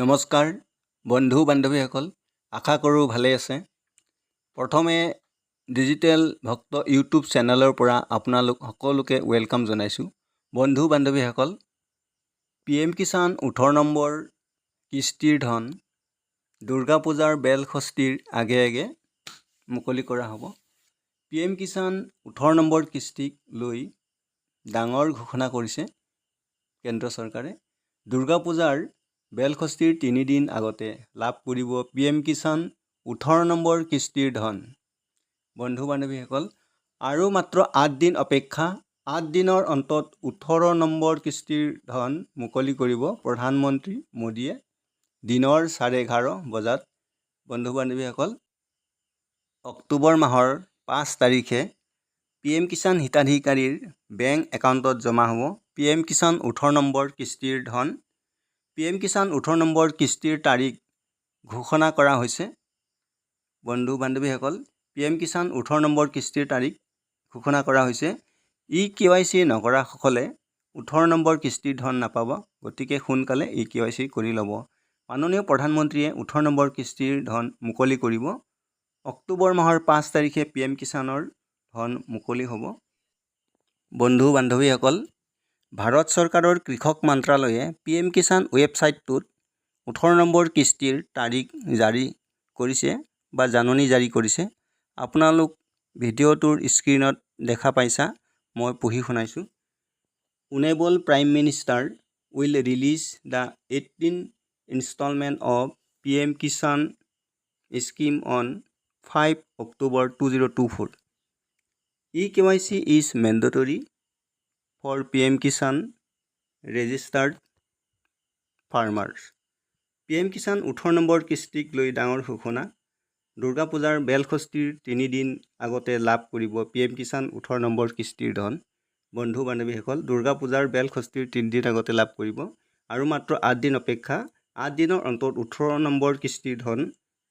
নমস্কাৰ বন্ধু বান্ধৱীসকল, আশা কৰোঁ ভালে আছে। প্ৰথমে ডিজিটেল ভক্ত ইউটিউব চেনেলৰ পৰা আপোনালোক সকলোকে ৱেলকাম জনাইছোঁ। বন্ধু বান্ধৱীসকল, PM কিষাণ 18 নম্বৰ কিস্তিৰ ধন দুৰ্গা পূজাৰ বেলষষ্ঠীৰ আগে আগে মুকলি কৰা হ'ব। PM কিষাণ 18 নম্বৰ কিস্তিক লৈ ডাঙৰ ঘোষণা কৰিছে কেন্দ্ৰ চৰকাৰে। দুৰ্গা পূজাৰ বেলষষ্ঠীৰ 3 দিন আগতে লাভ কৰিব PM কিষাণ 18 নম্বৰ কিস্তিৰ ধন। বন্ধু বান্ধৱীসকল, আৰু মাত্ৰ 8 দিন অপেক্ষা। 8 দিনৰ অন্তত 18 নম্বৰ কিস্তিৰ ধন মুকলি কৰিব প্ৰধানমন্ত্ৰী মোদীয়ে দিনৰ 11:30 বজাত। বন্ধু বান্ধৱীসকল, অক্টোবৰ মাহৰ 5 তাৰিখে PM কিষাণ হিতাধিকাৰীৰ বেংক একাউণ্টত জমা হ'ব PM কিষাণ 18 নম্বৰ কিস্তিৰ ধন। PM কিষাণ 18 নম্বৰ কিস্তিৰ তাৰিখ ঘোষণা কৰা হৈছে। বন্ধু বান্ধৱীসকল, PM কিষাণ 18 নম্বৰ কিস্তিৰ তাৰিখ ঘোষণা কৰা হৈছে। EKYC নকৰাসকলে 18 নম্বৰ কিস্তিৰ ধন নাপাব, গতিকে সোনকালে EKYC কৰি ল'ব। মাননীয় প্ৰধানমন্ত্ৰীয়ে 18 নম্বৰ কিস্তিৰ ধন মুকলি কৰিব। অক্টোবৰ মাহৰ 5 তাৰিখে PM কিষাণৰ ধন মুকলি হ'ব। বন্ধু বান্ধৱীসকল, ভাৰত চৰকাৰৰ কৃষক মন্ত্ৰালয়ে PM কিষাণ ৱেবছাইটটোত 18 নম্বৰ কিস্তিৰ তাৰিখ জাৰি কৰিছে বা জাননী জাৰি কৰিছে। আপোনালোক ভিডিঅ'টোৰ স্ক্ৰীনত দেখা পাইছা, মই পঢ়ি শুনাইছোঁ। Honorable Prime Minister will release the 18th installment of PM Kishan scheme on 5 October 2024. EKYC is mandatory for PM Kishan registered farmers. PM Kisan 18 number কিস্তিক লৈ ডাঙৰ ঘোষণা। দুৰ্গা পূজাৰ বেলষষ্ঠীৰ 3 দিন আগতে লাভ কৰিব PM কিষাণ 18 নম্বৰ কিস্তিৰ ধন। বন্ধু বান্ধৱীসকল, দুৰ্গা পূজাৰ বেলষষ্ঠীৰ 3 দিন আগতে লাভ কৰিব আৰু মাত্ৰ 8 দিন অপেক্ষা। 8 দিনৰ অন্তত 18 নম্বৰ কিস্তিৰ ধন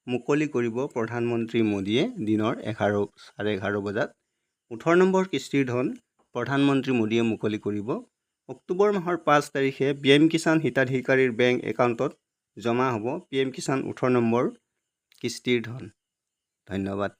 মুকলি কৰিব প্ৰধানমন্ত্ৰী মোদীয়ে দিনৰ 11:30 বজাত। 18 নম্বৰ কিস্তিৰ ধন প্ৰধানমন্ত্ৰী মোদীয়ে মুকলি কৰিব। অক্টোবৰ মাহৰ 5 তাৰিখে PM কিষাণ হিতাধিকাৰীৰ বেংক একাউণ্টত জমা হ'ব PM কিষাণ 18 নম্বৰ কিস্তিৰ ধন। ধন্যবাদ।